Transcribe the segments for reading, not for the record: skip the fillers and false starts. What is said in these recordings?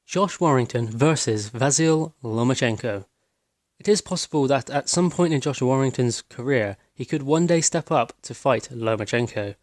Josh Warrington versus Vasyl Lomachenko. It is possible that at some point in Josh Warrington's career, he could one day step up to fight Lomachenko.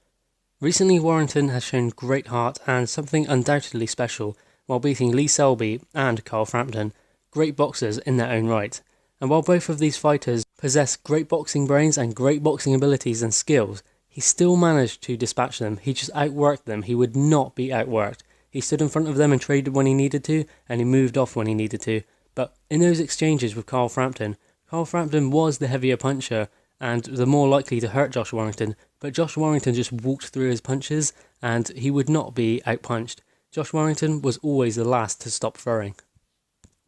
Recently, Warrington has shown great heart and something undoubtedly special while beating Lee Selby and Carl Frampton, great boxers in their own right. And while both of these fighters possess great boxing brains and great boxing abilities and skills, he still managed to dispatch them. He just outworked them. He would not be outworked. He stood in front of them and traded when he needed to, and he moved off when he needed to. But in those exchanges with Carl Frampton was the heavier puncher and the more likely to hurt Josh Warrington, but Josh Warrington just walked through his punches and he would not be outpunched. Josh Warrington was always the last to stop throwing.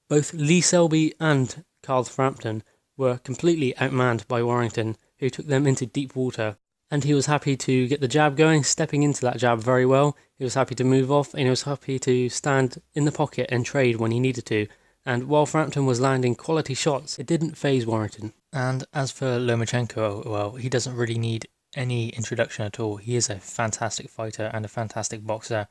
Both Lee Selby and Carl Frampton were completely outmanned by Warrington, who took them into deep water, and he was happy to get the jab going, stepping into that jab very well. He was happy to move off, and he was happy to stand in the pocket and trade when he needed to. And while Frampton was landing quality shots, it didn't faze Warrington. And as for Lomachenko, well, he doesn't really need any introduction at all. He is a fantastic fighter and a fantastic boxer.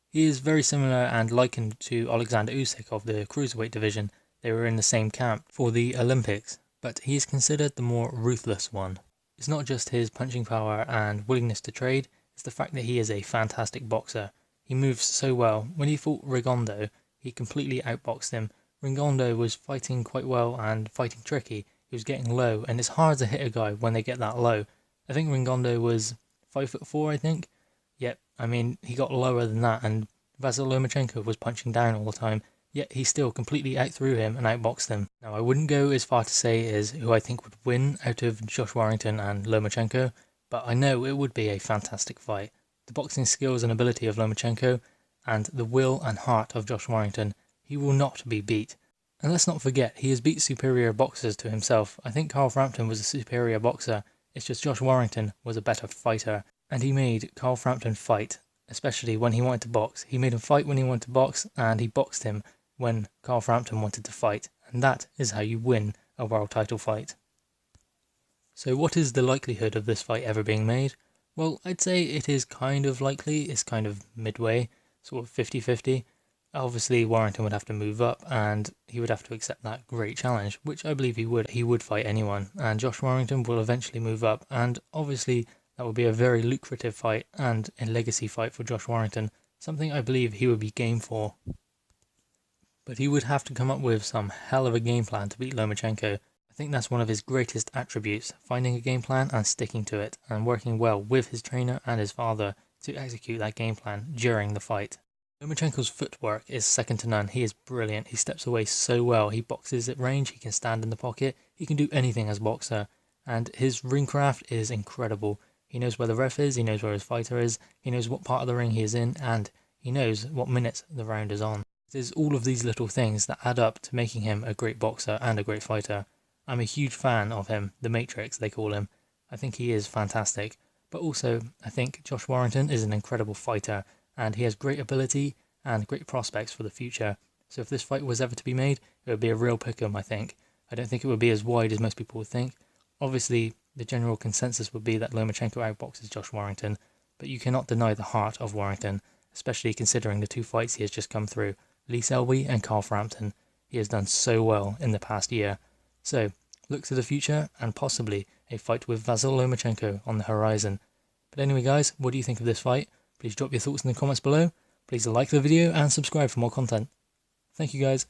He is very similar and likened to Alexander Usyk of the cruiserweight division. They were in the same camp for the Olympics, but he is considered the more ruthless one. It's not just his punching power and willingness to trade, it's the fact that he is a fantastic boxer. He moves so well. When he fought Rigondeaux, he completely outboxed him. Rigondeaux was fighting quite well and fighting tricky. He was getting low, and it's hard to hit a guy when they get that low. I think Rigondeaux was 5'4", I think. Yep, I mean, he got lower than that, and Vasyl Lomachenko was punching down all the time, yet he still completely outthrew him and outboxed him. Now, I wouldn't go as far to say is who I think would win out of Josh Warrington and Lomachenko, but I know it would be a fantastic fight. The boxing skills and ability of Lomachenko, and the will and heart of Josh Warrington, he will not be beat. And let's not forget, he has beat superior boxers to himself. I think Carl Frampton was a superior boxer, it's just Josh Warrington was a better fighter. And he made Carl Frampton fight, especially when he wanted to box. He made him fight when he wanted to box, and he boxed him when Carl Frampton wanted to fight. And that is how you win a world title fight. So what is the likelihood of this fight ever being made? Well, I'd say it is kind of likely. It's kind of midway, sort of 50-50. Obviously, Warrington would have to move up, and he would have to accept that great challenge, which I believe he would. He would fight anyone, and Josh Warrington will eventually move up, and obviously that would be a very lucrative fight and a legacy fight for Josh Warrington, something I believe he would be game for. But he would have to come up with some hell of a game plan to beat Lomachenko. I think that's one of his greatest attributes, finding a game plan and sticking to it, and working well with his trainer and his father to execute that game plan during the fight. Lomachenko's footwork is second to none. He is brilliant. He steps away so well. He boxes at range, he can stand in the pocket, he can do anything as a boxer, and his ring craft is incredible. He knows where the ref is, he knows where his fighter is, he knows what part of the ring he is in, and he knows what minutes the round is on. It is all of these little things that add up to making him a great boxer and a great fighter. I'm a huge fan of him, the Matrix they call him. I think he is fantastic, but also I think Josh Warrington is an incredible fighter, and he has great ability and great prospects for the future. So if this fight was ever to be made, it would be a real pick'em, I think. I don't think it would be as wide as most people would think. Obviously, the general consensus would be that Lomachenko outboxes Josh Warrington, but you cannot deny the heart of Warrington, especially considering the two fights he has just come through, Lee Selby and Carl Frampton. He has done so well in the past year. So, look to the future and possibly a fight with Vasyl Lomachenko on the horizon. But anyway guys, what do you think of this fight? Please drop your thoughts in the comments below. Please like the video and subscribe for more content. Thank you guys.